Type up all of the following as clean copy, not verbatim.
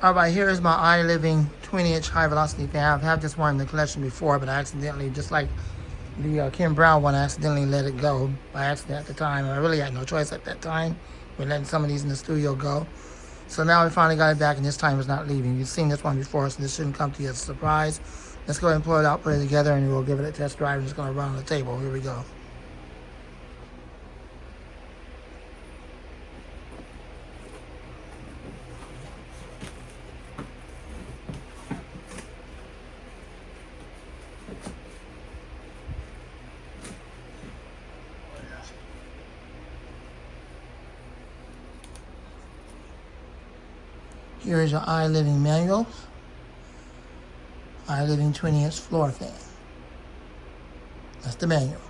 All right, here is my iLiving 20-inch high velocity fan. I've had this one in the collection before, but I accidentally, just like the Kim Brown one, I accidentally let it go by accident at the time. I really had no choice at that time. We're letting some of these in the studio go. So now we finally got it back, and this time it's not leaving. You've seen this one before, so this shouldn't come to you as a surprise. Let's go ahead and pull it out, put it together, and we'll give it a test drive. I'm just going to run on the table. Here we go. Here is your iLiving manual, iLiving 20-inch floor fan. That's the manual.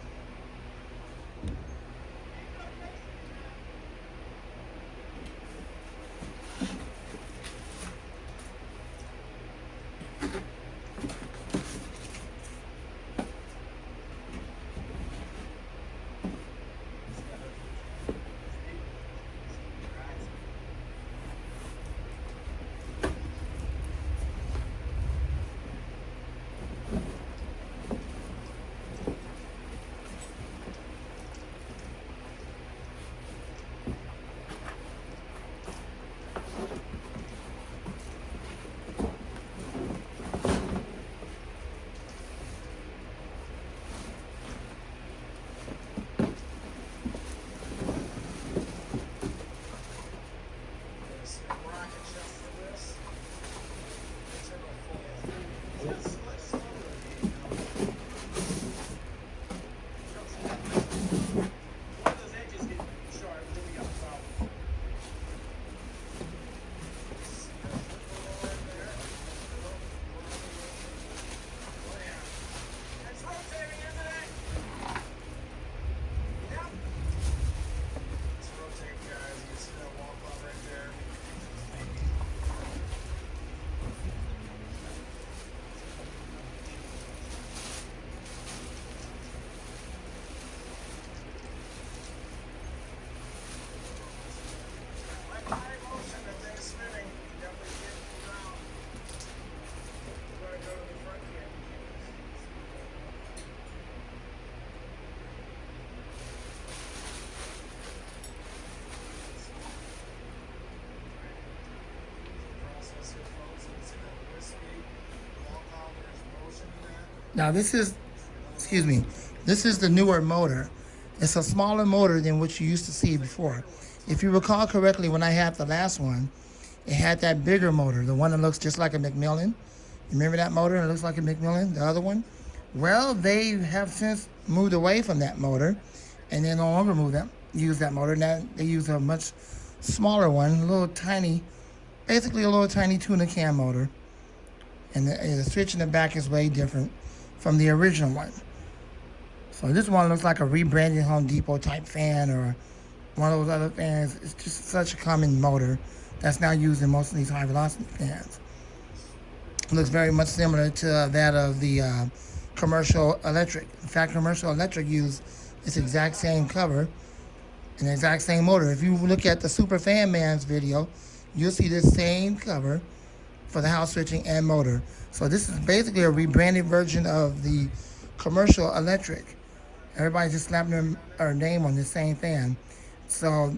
Now excuse me, this is the newer motor. It's a smaller motor than what you used to see before. If you recall correctly, when I had the last one, it had that bigger motor, the one that looks just like a Macmillan. You remember that motor that looks like a Macmillan, the other one? Well, they have since moved away from that motor, and they no longer use that motor. Now they use a much smaller one, a little tiny, basically a little tiny tuna can motor. And the switch in the back is way different from the original one. So this one looks like a rebranded Home Depot type fan or one of those other fans. It's just such a common motor that's now used in most of these high velocity fans. It looks very much similar to that of the Commercial Electric. In fact, Commercial Electric used this exact same cover and the exact same motor. If you look at the Super Fan Man's video, you'll see this same cover for the house switching and motor. So this is basically a rebranded version of the Commercial Electric. Everybody just slapped their name on the same fan. So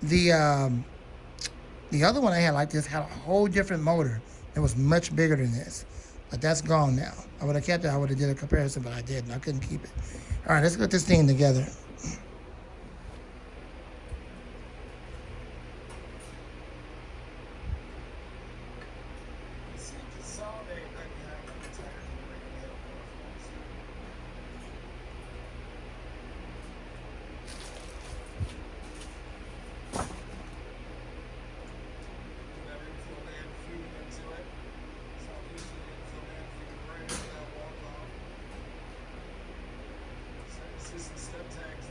the other one I had like this had a whole different motor. It was much bigger than this, but that's gone now. I would have kept it. I would have did a comparison, but I didn't. I couldn't keep it. All right, let's get this thing together. Step tags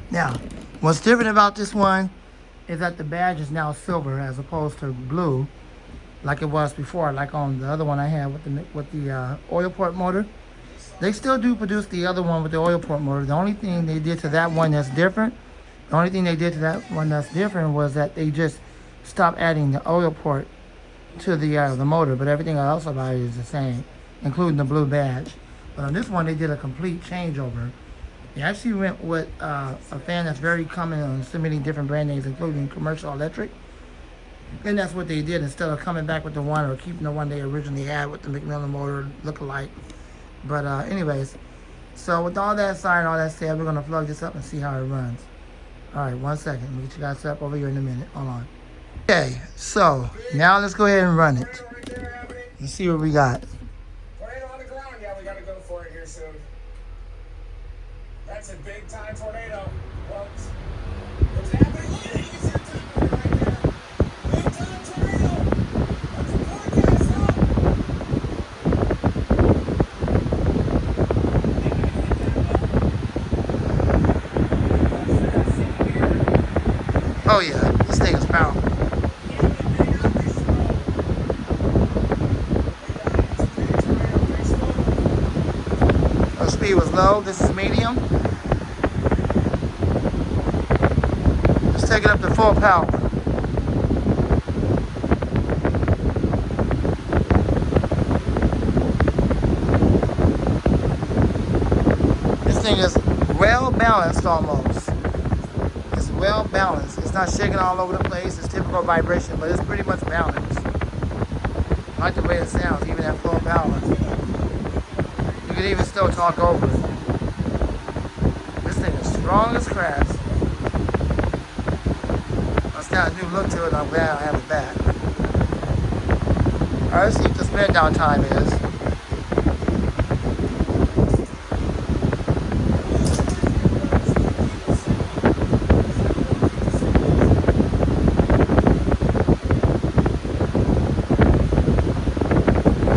Now, what's different about this one is that the badge is now silver as opposed to blue, like it was before, like on the other one I had with the oil port motor. They still do produce the other one with the oil port motor. The only thing they did to that one that's different, was that they just stopped adding the oil port to the motor, but everything else about it is the same, including the blue badge. But on this one, they did a complete changeover. They actually went with a fan that's very common on so many different brand names, including Commercial Electric. And that's what they did instead of coming back with the one or keeping the one they originally had with the McMillan motor look-alike. But anyways, so with all that aside and all that said, we're going to plug this up and see how it runs. All right, 1 second. We'll get you guys set up over here in a minute. Hold on. Okay, so now let's go ahead and run it. Let's see what we got. Tornado on the ground. Yeah, we got to go for it here soon. That's a big time tornado. Folks. What's happening? Look at it. You can see the top of it right there. Big time tornado. What's the forecast up? Oh yeah, this thing is powerful. The speed was low. This is medium. Let's take it up to full power. This thing is well balanced almost. It's well balanced. It's not shaking all over the place. It's typical vibration, but it's pretty much balanced. I like the way it sounds, even at full power. You can even still talk over it. This thing is strong as crap. It's got a new look to it. I'm glad I have it back. Alright, let's see what the spin down time is.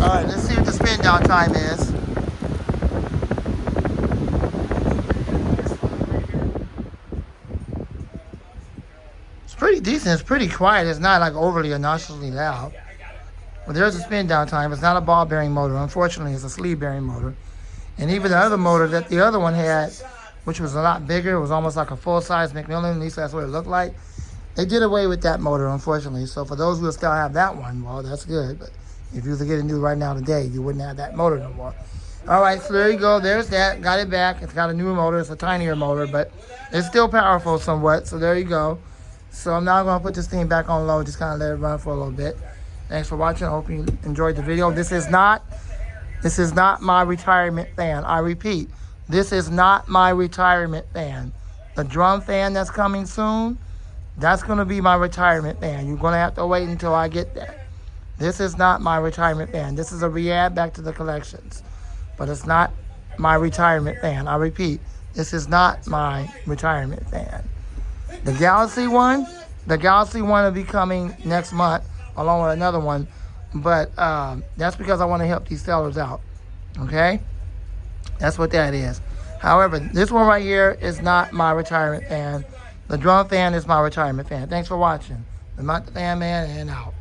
Alright, let's see what the spin down time is. Pretty decent. It's pretty quiet. It's not like overly obnoxiously loud. But there's a spin down time. It's not a ball bearing motor. Unfortunately, it's a sleeve bearing motor. And even the other motor that the other one had, which was a lot bigger, it was almost like a full-size McMillan. At least that's what it looked like. They did away with that motor, unfortunately. So for those who still have that one, well, that's good. But if you was to get a new right now today, you wouldn't have that motor no more. All right, so there you go. There's that. Got it back. It's got a newer motor. It's a tinier motor, but it's still powerful somewhat. So there you go. So I'm now going to put this thing back on low, just kind of let it run for a little bit. Thanks for watching. I hope you enjoyed the video. This is not my retirement fan. I repeat, this is not my retirement fan. The drum fan that's coming soon, that's going to be my retirement fan. You're going to have to wait until I get that. This is not my retirement fan. This is a re-add back to the collections. But it's not my retirement fan. I repeat, this is not my retirement fan. The Galaxy one will be coming next month along with another one, but that's because I want to help these sellers out, okay? That's what that is. However, this one right here is not my retirement fan. The drum fan is my retirement fan. Thanks for watching. I'm not the fan man, and out.